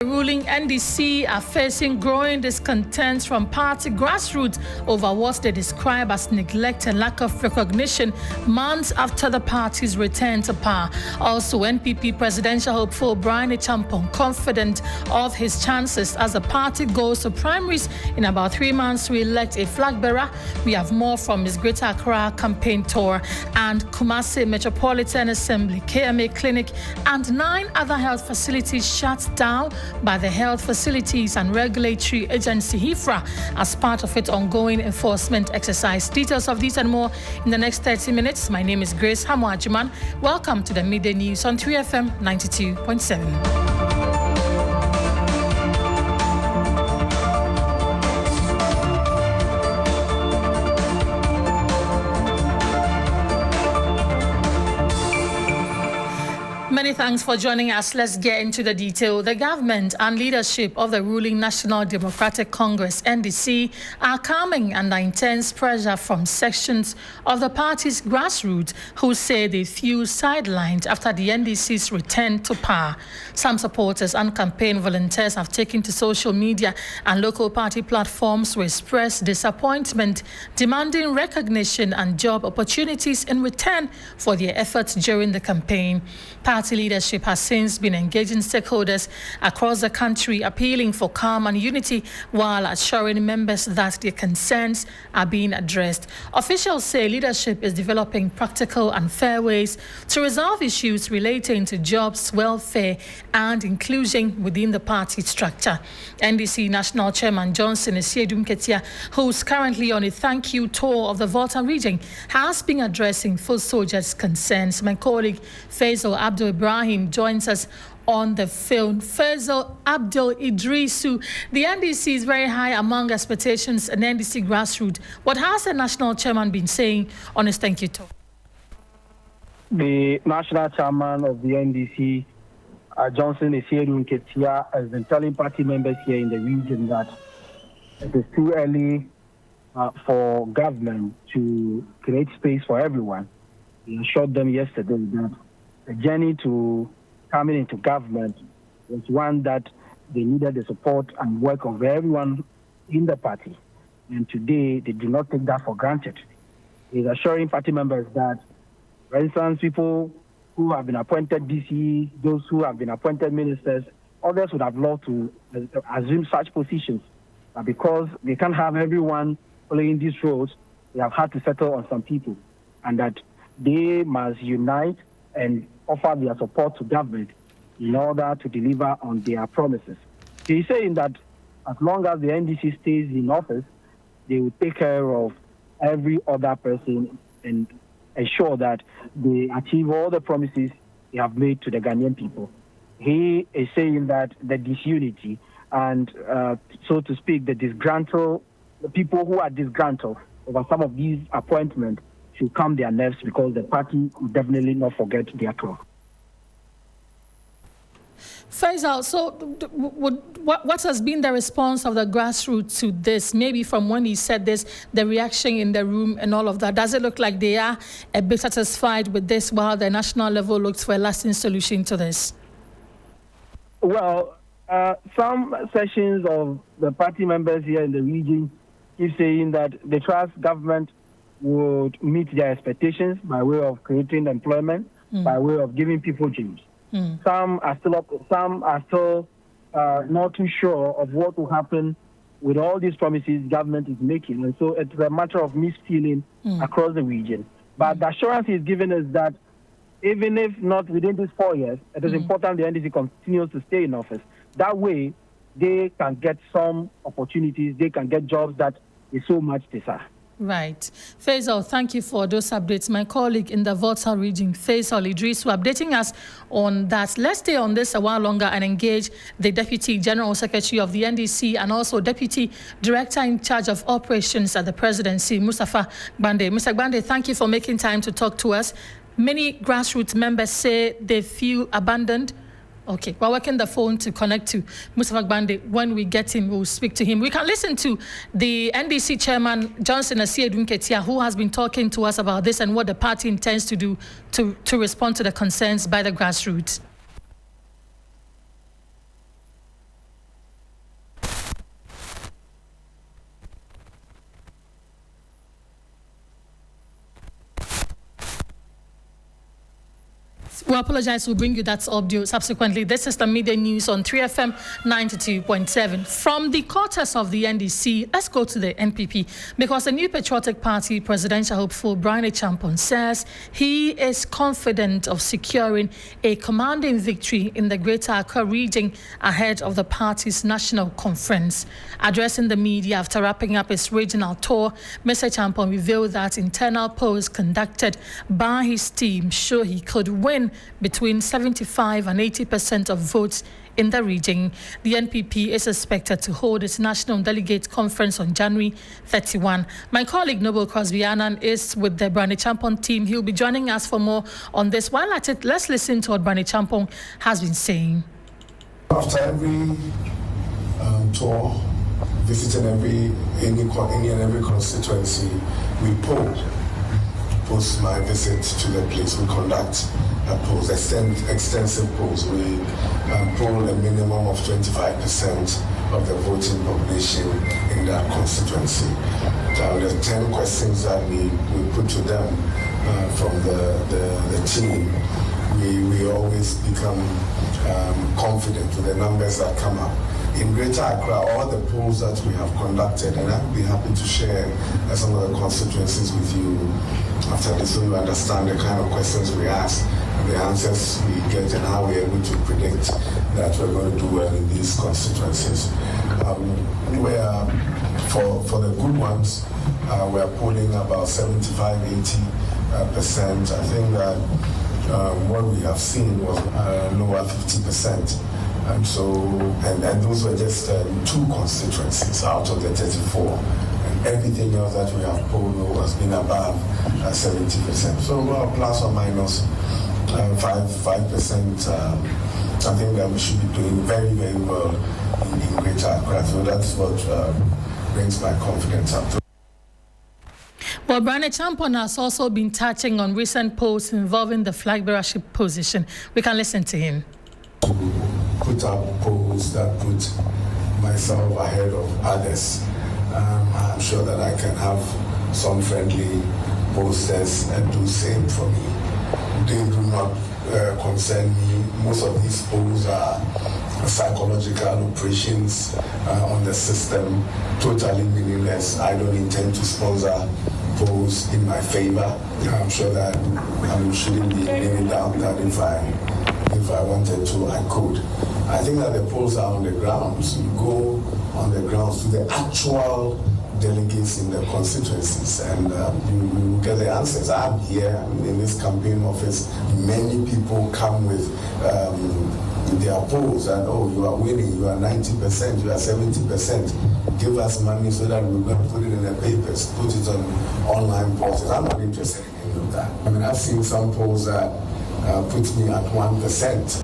The ruling NDC are facing growing discontent from party grassroots over what they describe as neglect and lack of recognition months after the party's return to power. Also, NPP Presidential hopeful Bryan Acheampong confident of his chances as the party goes to primaries in about 3 months to elect a flagbearer. We have more from his Greater Accra campaign tour, and Kumasi Metropolitan Assembly, KMA Clinic, and 9 other health facilities shut down by the Health Facilities and Regulatory Agency, HeFRA, as part of its ongoing enforcement exercise. Details of these and more in the next 30 minutes. My name is Grace Hammoah Agyemang. Welcome to the Midday News on 3FM 92.7. Many thanks for joining us. Let's get into the detail. The government and leadership of the ruling National Democratic Congress, NDC, are coming under intense pressure from sections of the party's grassroots who say they feel sidelined after the NDC's return to power. Some supporters and campaign volunteers have taken to social media and local party platforms to express disappointment, demanding recognition and job opportunities in return for their efforts during the campaign. Party leadership has since been engaging stakeholders across the country, appealing for calm and unity while assuring members that their concerns are being addressed. Officials say leadership is developing practical and fair ways to resolve issues relating to jobs, welfare, and inclusion within the party structure. NDC National Chairman Johnson Esiedum-Ketia, who's currently on a thank you tour of the Volta region, has been addressing foot soldiers' concerns. My colleague Faisal Abdul Ibrahim joins us on the phone. Faisal Abdul Idrisu, the NDC is very high among expectations and NDC grassroots. What has the national chairman been saying on his thank you tour? The national chairman of the NDC, Johnson Esiedum-Ketia, has been telling party members here in the region that it is too early for government to create space for everyone. He assured them yesterday that the journey to coming into government was one that they needed the support and work of everyone in the party. And today, they do not take that for granted. He's assuring party members that, for instance, people who have been appointed DC, those who have been appointed ministers, others would have loved to assume such positions. But because they can't have everyone playing these roles, they have had to settle on some people. And that they must unite and offer their support to government in order to deliver on their promises. He's saying that as long as the NDC stays in office, they will take care of every other person and ensure that they achieve all the promises they have made to the Ghanaian people. He is saying that the disunity and, so to speak, the people who are disgruntled over some of these appointments should calm their nerves because the party will definitely not forget their talk. Faisal, so what has been the response of the grassroots to this? Maybe from when he said this, the reaction in the room and all of that. Does it look like they are a bit satisfied with this while the national level looks for a lasting solution to this? Well, some sections of the party members here in the region keep saying that they trust government would meet their expectations by way of creating employment, by way of giving people jobs. Some are still not too sure of what will happen with all these promises government is making. And so it's a matter of misfeeling across the region. But the assurance he's given is that even if not within these 4 years, it is important the NDC continues to stay in office. That way, they can get some opportunities, they can get jobs that they so much desire. Right. Faisal, thank you for those updates. My colleague in the Volta region, Faisal Idrisu, updating us on that. Let's stay on this a while longer and engage the Deputy General Secretary of the NDC and also Deputy Director in charge of operations at the presidency, Mustafa Gbande. Mr. Gbande, thank you for making time to talk to us. Many grassroots members say they feel abandoned. Okay, we're working the phone to connect to Mustafa Gbande. When we get him, we'll speak to him. We can listen to the NDC chairman, Johnson Esiedum-Ketia, who has been talking to us about this and what the party intends to do to respond to the concerns by the grassroots. We apologize. We'll bring you that audio subsequently. This is the Midday News on 3FM 92.7. From the quarters of the NDC, let's go to the NPP, because the new patriotic party presidential hopeful Bryan Acheampong says he is confident of securing a commanding victory in the Greater Accra region ahead of the party's national conference. Addressing the media after wrapping up his regional tour, Mr. Acheampong revealed that internal polls conducted by his team show he could win between 75 and 80% of votes in the region. The NPP is expected to hold its national delegate conference on January 31. My colleague Noble Crosby Annan is with the Bryan Acheampong team. He'll be joining us for more on this. While at it, let's listen to what Bryan Acheampong has been saying. After every tour, visiting any and every constituency, we poll. Post my visit to the place, we conduct polls, extensive polls. We poll a minimum of 25% of the voting population in that constituency. The 10 questions that we put to them from the team, we always become confident with the numbers that come up. In Greater Accra, all the polls that we have conducted, and I'll be happy to share some of the constituencies with you after this, so you understand the kind of questions we ask, the answers we get, and how we're able to predict that we're going to do well in these constituencies. For the good ones, we're polling about 75-80%. I think that what we have seen was lower 50%. And those were just 2 constituencies out of the 34. And everything else that we have polled has been above 70%. So plus or minus 5%. I think that we should be doing very, very well in Greater Accra. So that's what brings my confidence up. Well, Bryan Acheampong has also been touching on recent polls involving the flagbearership position. We can listen to him. To put up polls that put myself ahead of others. I'm sure that I can have some friendly posters and do same for me. They do not concern me. Most of these polls are psychological operations on the system, totally meaningless. I don't intend to sponsor polls in my favor. I'm sure that I shouldn't be naming down that if I wanted to, I could. I think that the polls are on the ground. So you go on the grounds to the actual delegates in the constituencies, and you get the answers. I'm here in this campaign office. Many people come with their polls and, oh, you are winning, you are 90%, you are 70%. Give us money so that we're going to put it in the papers, put it on online portals. I'm not interested in any of that. I mean, I've seen some polls that put me at 1%.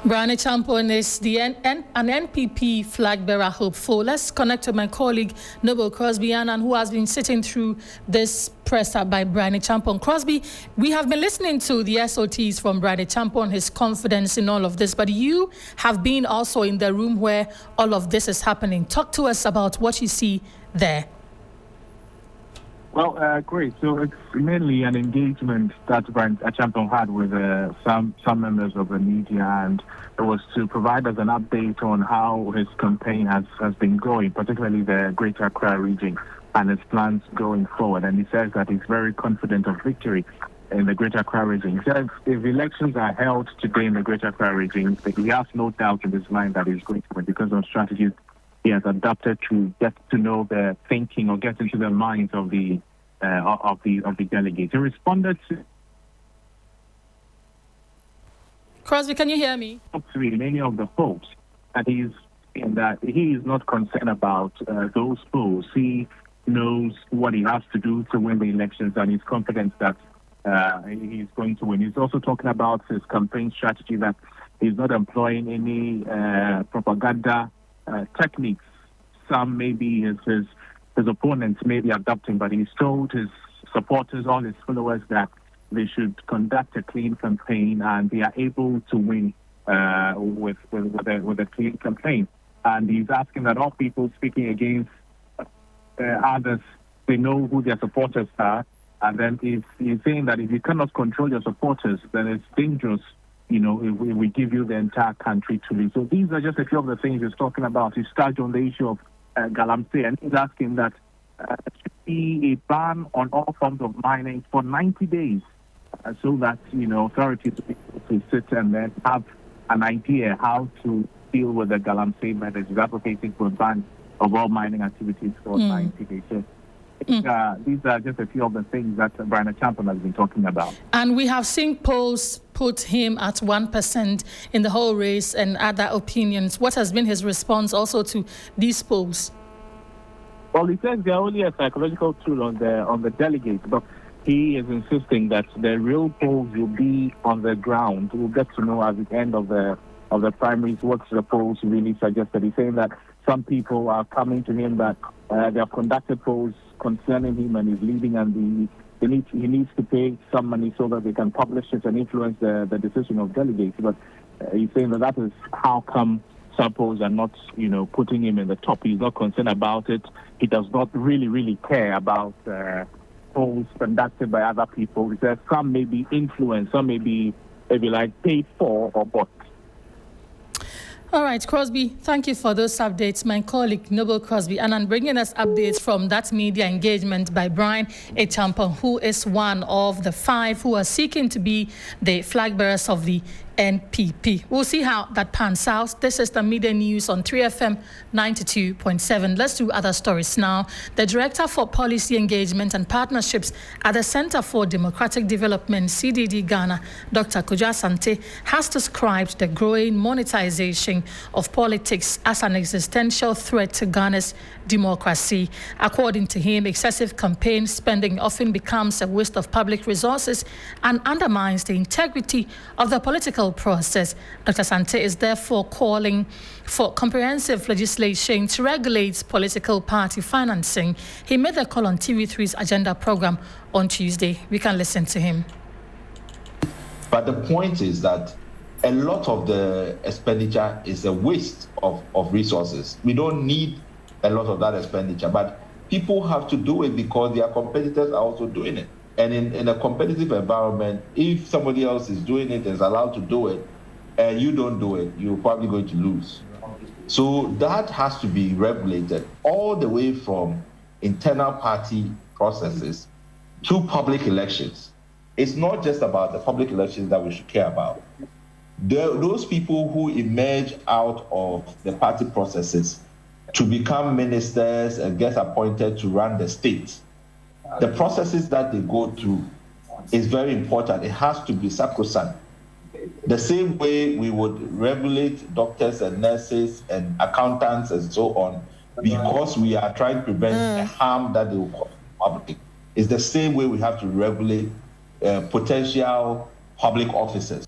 Bryan Acheampong is an NPP flag bearer hopeful. Let's connect to my colleague Noble Crosby Annan, who has been sitting through this press up by Bryan Acheampong. Crosby, we have been listening to the SOTs from Bryan Acheampong, his confidence in all of this, but you have been also in the room where all of this is happening. Talk to us about what you see there. Well, great. So it's mainly an engagement that Bryan Acheampong had with some members of the media, and it was to provide us an update on how his campaign has been going, particularly the Greater Accra region and his plans going forward. And he says that he's very confident of victory in the Greater Accra region. He says if elections are held today in the Greater Accra region, he has no doubt in his mind that he's going to win because of strategies he has adapted to get to know the thinking or get into the minds of the delegates. He responded to Crosby, can you hear me? Many of the folks, and he is not concerned about those polls. He knows what he has to do to win the elections, and he's confident that he's going to win. He's also talking about his campaign strategy, that he's not employing any propaganda techniques. Some maybe his opponents may be adopting, but he's told his supporters, all his followers, that they should conduct a clean campaign, and they are able to win with a clean campaign. And he's asking that all people speaking against others, they know who their supporters are, And then if you're saying that if you cannot control your supporters, then it's dangerous, if we give you the entire country to lead. So these are just a few of the things he's talking about. He started on the issue of Galamsey, and he's asking that there should be a ban on all forms of mining for 90 days so that, authorities will be able to sit and then have an idea how to deal with the Galamsey matters. He's advocating for a ban of all mining activities for 90 days. So these are just a few of the things that Bryan Acheampong has been talking about. And we have seen polls put him at 1% in the whole race and other opinions. What has been his response also to these polls? Well, he says they're only a psychological tool on the delegates, but he is insisting that the real polls will be on the ground. We'll get to know at the end of the primaries what the polls really suggested. He's saying that some people are coming to him that they have conducted polls concerning him and his leaving, and he needs to pay some money so that they can publish it and influence the decision of delegates. But he's saying that is how come some polls are not, putting him in the top. He's not concerned about it. He does not really care about polls conducted by other people. He says some may be influenced, some may be, if you like, paid for or bought. All right, Crosby, thank you for those updates. My colleague, Noble Crosby, and I'm bringing us updates from that media engagement by Bryan Acheampong, who is one of the 5 who are seeking to be the flag bearers of the NPP. We'll see how that pans out. This is the Midday News on 3FM 92.7. Let's do other stories now. The Director for Policy Engagement and Partnerships at the Center for Democratic Development, CDD Ghana, Dr. Kojo Asante, has described the growing monetization of politics as an existential threat to Ghana's democracy. According to him, excessive campaign spending often becomes a waste of public resources and undermines the integrity of the political process. Dr. Asante is therefore calling for comprehensive legislation to regulate political party financing. He made the call on TV3's Agenda program on Tuesday. We can listen to him. But the point is that a lot of the expenditure is a waste of resources. We don't need a lot of that expenditure, but people have to do it because their competitors are also doing it. And in a competitive environment, if somebody else is doing it and is allowed to do it, and you don't do it, you're probably going to lose. So that has to be regulated all the way from internal party processes to public elections. It's not just about the public elections that we should care about. Those people who emerge out of the party processes to become ministers and get appointed to run the state, the processes that they go through is very important. It has to be sacrosanct. The same way we would regulate doctors and nurses and accountants and so on, because we are trying to prevent the harm that they will cause public. It's the same way we have to regulate potential public officers.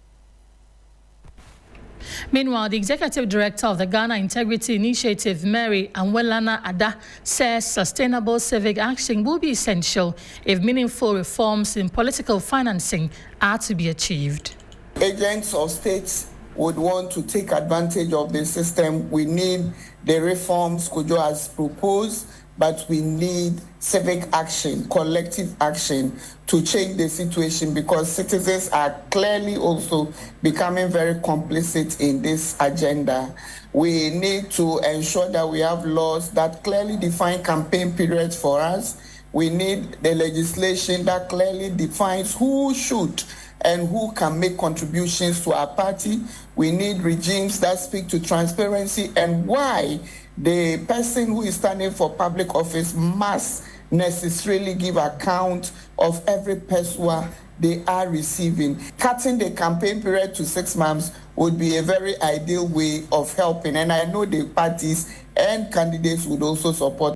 Meanwhile, the executive director of the Ghana Integrity Initiative, Mary Anwelana Ada, says sustainable civic action will be essential if meaningful reforms in political financing are to be achieved. Agents of states would want to take advantage of the system. We need the reforms Kojo has proposed, but we need civic action, collective action to change the situation, because citizens are clearly also becoming very complicit in this agenda. We need to ensure that we have laws that clearly define campaign periods for us. We need the legislation that clearly defines who should and who can make contributions to our party. We need regimes that speak to transparency and why the person who is standing for public office must necessarily give account of every pesewa they are receiving. Cutting the campaign period to 6 months would be a very ideal way of helping, and I know the parties and candidates would also support.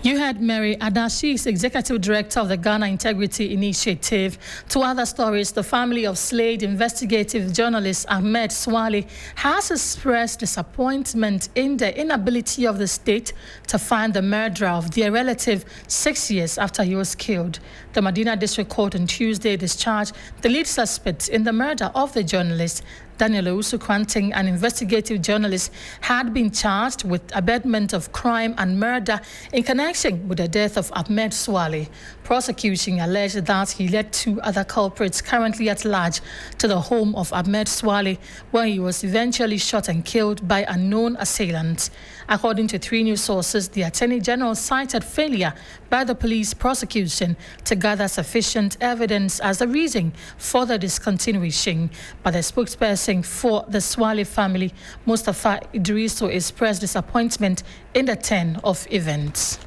You heard Mary Ada. She is Executive Director of the Ghana Integrity Initiative. To other stories, the family of slayed investigative journalist Ahmed Swale has expressed disappointment in the inability of the state to find the murderer of their relative 6 years after he was killed. The Medina District Court on Tuesday discharged the lead suspect in the murder of the journalist. Daniel Owusu-Kwanting, an investigative journalist, had been charged with abetment of crime and murder in connection with the death of Ahmed Swale. Prosecution alleged that he led 2 other culprits currently at large to the home of Ahmed Swale, where he was eventually shot and killed by unknown assailants. According to 3 news sources, the Attorney General cited failure by the police prosecution to gather sufficient evidence as the reason for the discontinuation. But the spokesperson for the Swale family, Mustafa Idrisu, expressed disappointment in the turn of events.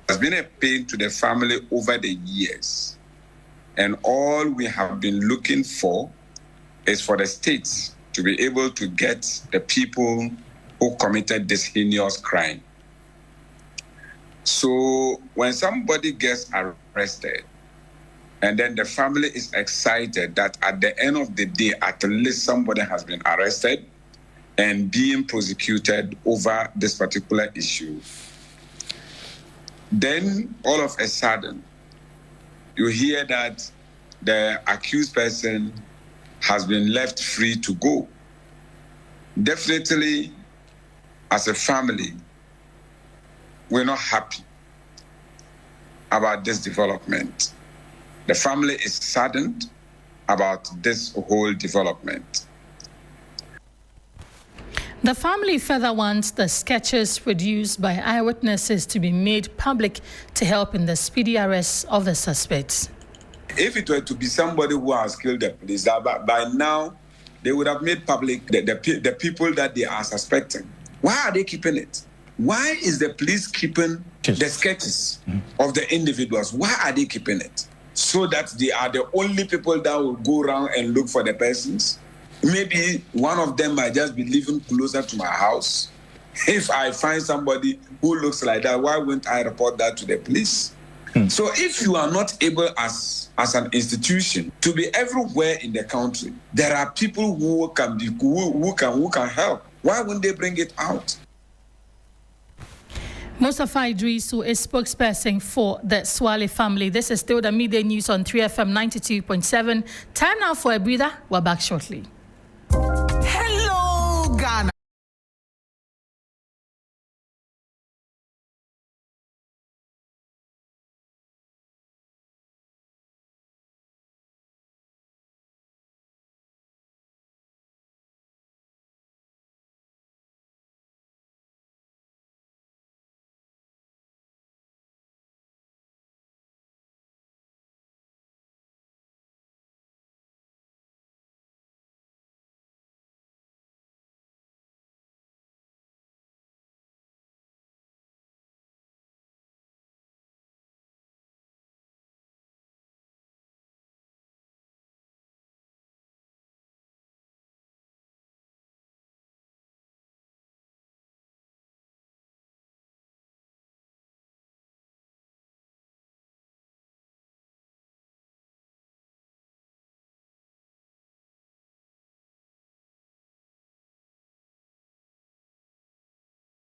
It has been a pain to the family over the years, and all we have been looking for is for the states to be able to get the people who committed this heinous crime. So when somebody gets arrested, and then the family is excited that at the end of the day, at least somebody has been arrested and being prosecuted over this particular issue, then all of a sudden, you hear that the accused person has been left free to go. Definitely, as a family, we're not happy about this development. The family is saddened about this whole development. The family further wants the sketches produced by eyewitnesses to be made public to help in the speedy arrest of the suspects. If it were to be somebody who has killed the police, by now they would have made public the people that they are suspecting. Why are they keeping it? Why is the police keeping the sketches of the individuals? Why are they keeping it? So that they are the only people that will go around and look for the persons? Maybe one of them might just be living closer to my house. If I find somebody who looks like that, why wouldn't I report that to the police? So if you are not able as an institution to be everywhere in the country, there are people who can help. Why wouldn't they bring it out? Mustafa Idrisu is spokesperson for the Swale family. This is still the Midday News on 3FM 92.7. Time now for a breather. We're back shortly. Hello, Ghana.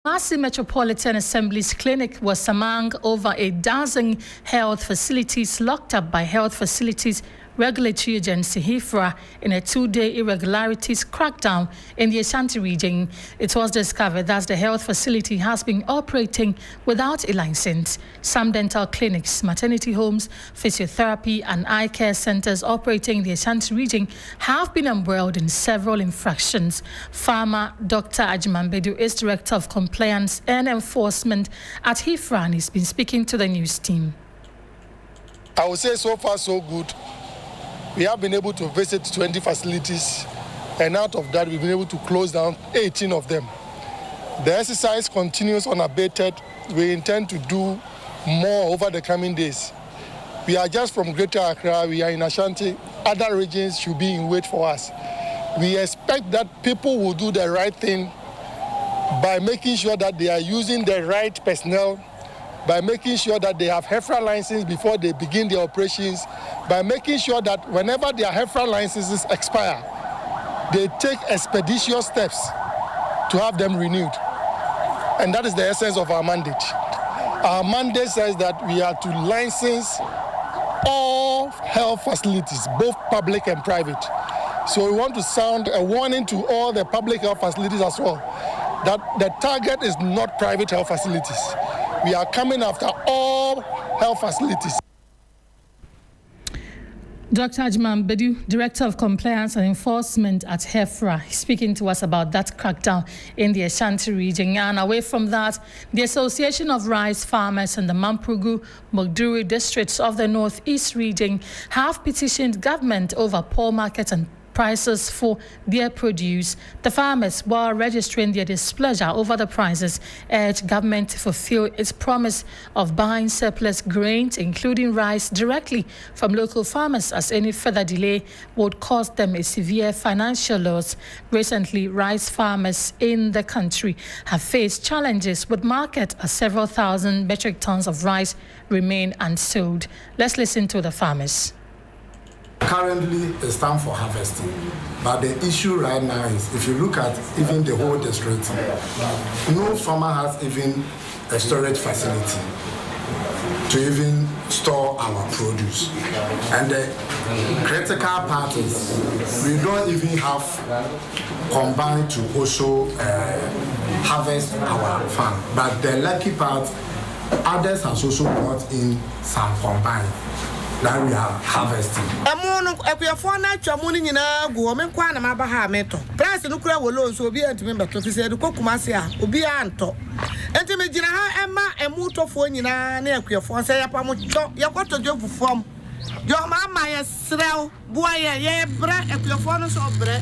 Kumasi Metropolitan Assembly's clinic was among over a dozen health facilities locked up by Health Facilities Regulatory Agency HeFRA in a 2-day irregularities crackdown in the Ashanti region. It was discovered that the health facility has been operating without a license. Some dental clinics, maternity homes, physiotherapy and eye care centers operating in the Ashanti region have been embroiled in several infractions. Farmer Dr. Agyemang is Director of Compliance and Enforcement at HeFRA and he's been speaking to the news team. I would say so far so good. We have been able to visit 20 facilities, and out of that, we've been able to close down 18 of them. The exercise continues unabated. We intend to do more over the coming days. We are just from Greater Accra. We are in Ashanti. Other regions should be in wait for us. We expect that people will do the right thing by making sure that they are using the right personnel, by making sure that they have HeFRA license before they begin their operations, by making sure that whenever their HeFRA licenses expire, they take expeditious steps to have them renewed. And that is the essence of our mandate. Our mandate says that we are to license all health facilities, both public and private. So we want to sound a warning to all the public health facilities as well, that the target is not private health facilities. We are coming after all health facilities. Dr. Agyemang, Director of Compliance and Enforcement at HeFRA, speaking to us about that crackdown in the Ashanti region. And away from that, the Association of Rice Farmers in the Mamprugu, Mogduri districts of the Northeast region have petitioned government over poor market and prices for their produce. The farmers, while registering their displeasure over the prices, urge government to fulfill its promise of buying surplus grains, including rice, directly from local farmers, as any further delay would cause them a severe financial loss. Recently, rice farmers in the country have faced challenges with market as several thousand metric tons of rice remain unsold. Let's listen to the farmers. Currently, it's time for harvesting, but the issue right now is, if you look at even the whole district, no farmer has even a storage facility to even store our produce. And the critical part is, we don't even have combine to also harvest our farm. But the lucky part, others has also brought in some combine that we are harvesting. Price no kura wolo so obi antime beto fi se de Kumasi a obi anto enti me gina ha ema emutofo nyina na akuefo se yapa mo cho yakoto dwofu fom jo ma ma ye srew boa ye bra akuefo no so bre.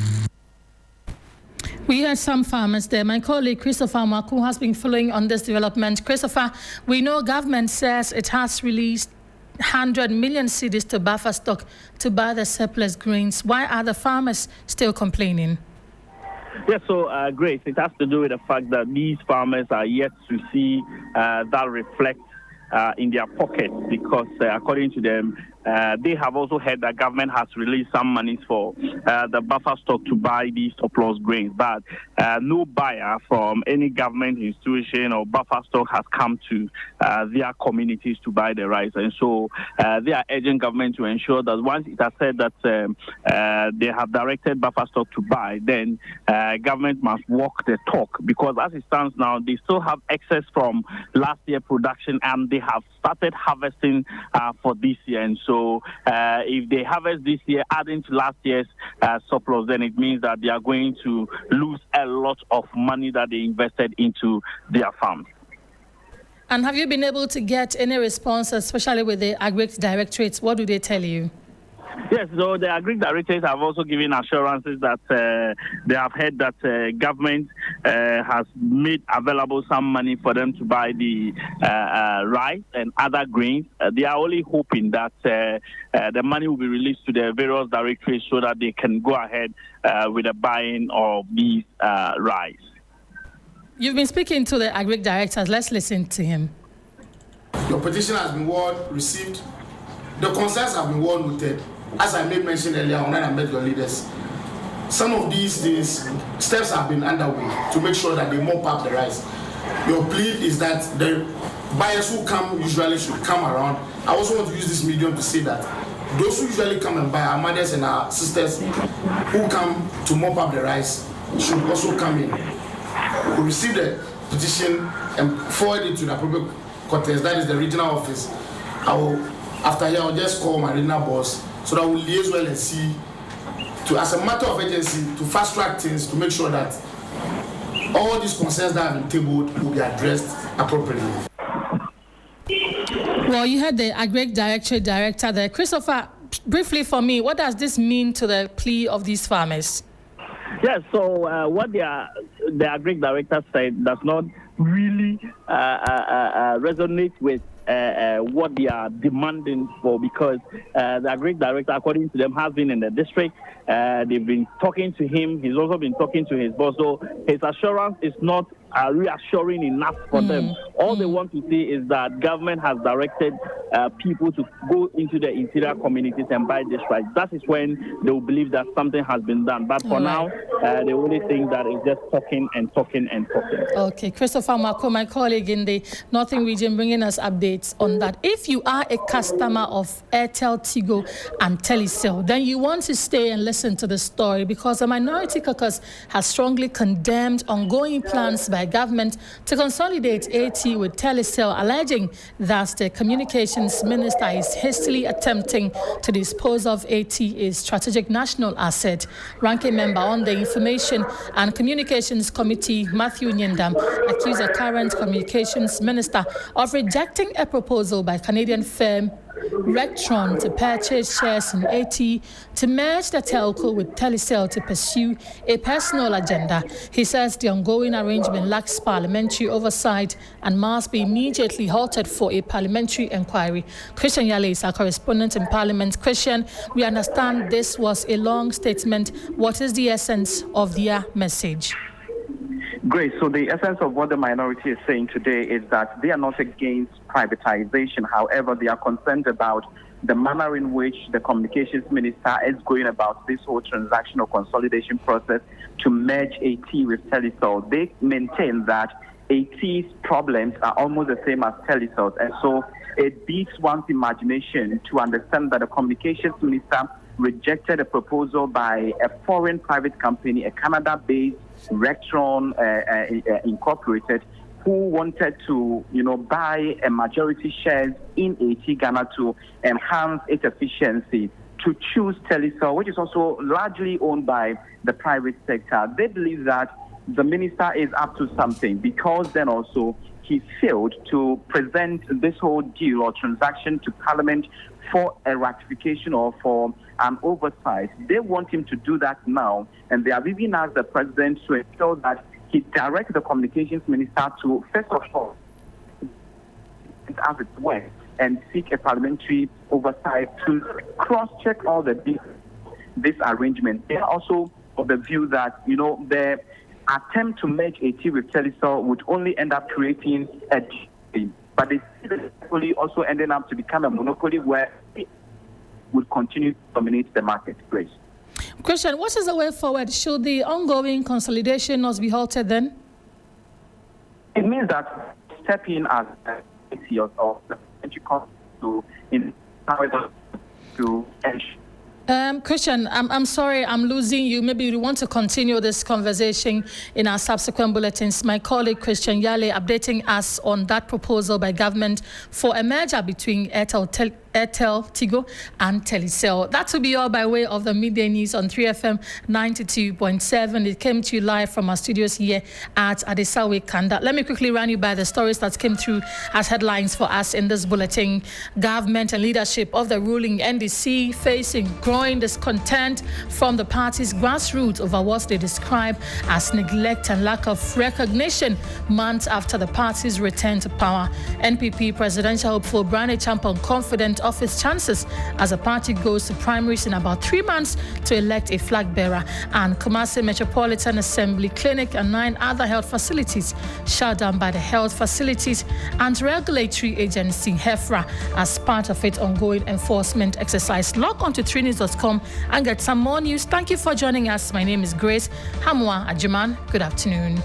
We heard some farmers there. My colleague Christopher Maku has been following on this development. Christopher, we know government says it has released 100 million cedis to buffer stock to buy the surplus grains. Why are the farmers still complaining? Yes, so Grace, it has to do with the fact that these farmers are yet to see that reflect in their pockets, because according to them, they have also heard that government has released some monies for the buffer stock to buy these surplus grains, but no buyer from any government institution or buffer stock has come to their communities to buy the rice. And so they are urging government to ensure that once it has said that they have directed buffer stock to buy, then government must walk the talk, because as it stands now, they still have excess from last year production and they have started harvesting for this year. And so if they harvest this year, adding to last year's surplus, then it means that they are going to lose a lot of money that they invested into their farms. And have you been able to get any response, especially with the Agric Directorates? What do they tell you? Yes, so the Agric Directors have also given assurances that they have heard that government has made available some money for them to buy the rice and other grains. They are only hoping that the money will be released to the various directorates so that they can go ahead with the buying of these rice. You've been speaking to the Agric Directors. Let's listen to him. Your petition has been well received. The concerns have been well noted. As I made mention earlier when I met your leaders, some of these days, steps have been underway to make sure that they mop up the rice. Your plea is that the buyers who come usually should come around. I also want to use this medium to say that those who usually come and buy, our mothers and our sisters who come to mop up the rice, should also come in. We receive the petition and forward it to the appropriate quarters, that is the regional office. After here, I'll just call my regional boss so that we'll liaise well and see, as a matter of urgency, to fast track things to make sure that all these concerns that have been tabled will be addressed appropriately. Well, you had the Agric Director there. Christopher, briefly for me, what does this mean to the plea of these farmers? Yes, so what the Agric Director said does not really resonate with what they are demanding for, because the Agric Director, according to them, has been in the district. They've been talking to him. He's also been talking to his boss. So his assurance is not reassuring enough for them. All they want to see is that government has directed people to go into the interior communities and buy this right. That is when they will believe that something has been done. But for now, they only think that it's just talking and talking and talking. Okay, Christopher Mako, my colleague in the Northern region, bringing us updates on that. If you are a customer of Airtel, Tigo, and Telecel, then you want to stay and listen to the story, because the Minority Caucus has strongly condemned ongoing plans by government to consolidate AT with Telecel, alleging that the communications minister is hastily attempting to dispose of AT, a strategic national asset. Ranking member on the Information and Communications Committee, Matthew Nyendam, accused the current communications minister of rejecting a proposal by Canadian firm Rectron to purchase shares in AT to merge the telco with Telecel to pursue a personal agenda. He says the ongoing arrangement lacks parliamentary oversight and must be immediately halted for a parliamentary inquiry. Christian Yale is our correspondent in Parliament. Christian, we understand this was a long statement. What is the essence of their message? Grace, so the essence of what the minority is saying today is that they are not against privatization. However, they are concerned about the manner in which the communications minister is going about this whole transactional consolidation process to merge AT with Telecel. They maintain that AT's problems are almost the same as Telecel's, and so it beats one's imagination to understand that the communications minister rejected a proposal by a foreign private company, a Canada-based Rectron Incorporated, who wanted to, buy a majority shares in AT Ghana to enhance its efficiency, to choose Telecel, which is also largely owned by the private sector. They believe that the minister is up to something, because then also he failed to present this whole deal or transaction to Parliament for a ratification or for an oversight. They want him to do that now, and they have even asked the president to ensure that he directs the communications minister to, first of all, as its way, and seek a parliamentary oversight to cross-check all this arrangement. They are also of the view that, the attempt to merge AT with Telecel would only end up creating a deal, but they see the also ending up to become a monopoly where it would continue to dominate the market. Grace. Christian, what is the way forward? Should the ongoing consolidation not be halted then? It means that step in as of the to Christian, I'm sorry, I'm losing you. Maybe we want to continue this conversation in our subsequent bulletins. My colleague Christian Yale updating us on that proposal by government for a merger between Airtel, Tigo, and Telecel. That will be all by way of the midday news on 3FM 92.7. It came to you live from our studios here at Adesawe Kanda. Let me quickly run you by the stories that came through as headlines for us in this bulletin. Government and leadership of the ruling NDC facing growing discontent from the party's grassroots over what they describe as neglect and lack of recognition months after the party's return to power. NPP Presidential hopeful Bryan Acheampong Confident of his chances as the party goes to primaries in about 3 months to elect a flag bearer. And Kumasi Metropolitan Assembly clinic and 9 other health facilities shut down by the Health Facilities and Regulatory Agency, HeFRA, as part of its ongoing enforcement exercise. Log on to trinews.com and get some more news. Thank you for joining us. My name is Grace Hammoah Agyemang. Good afternoon.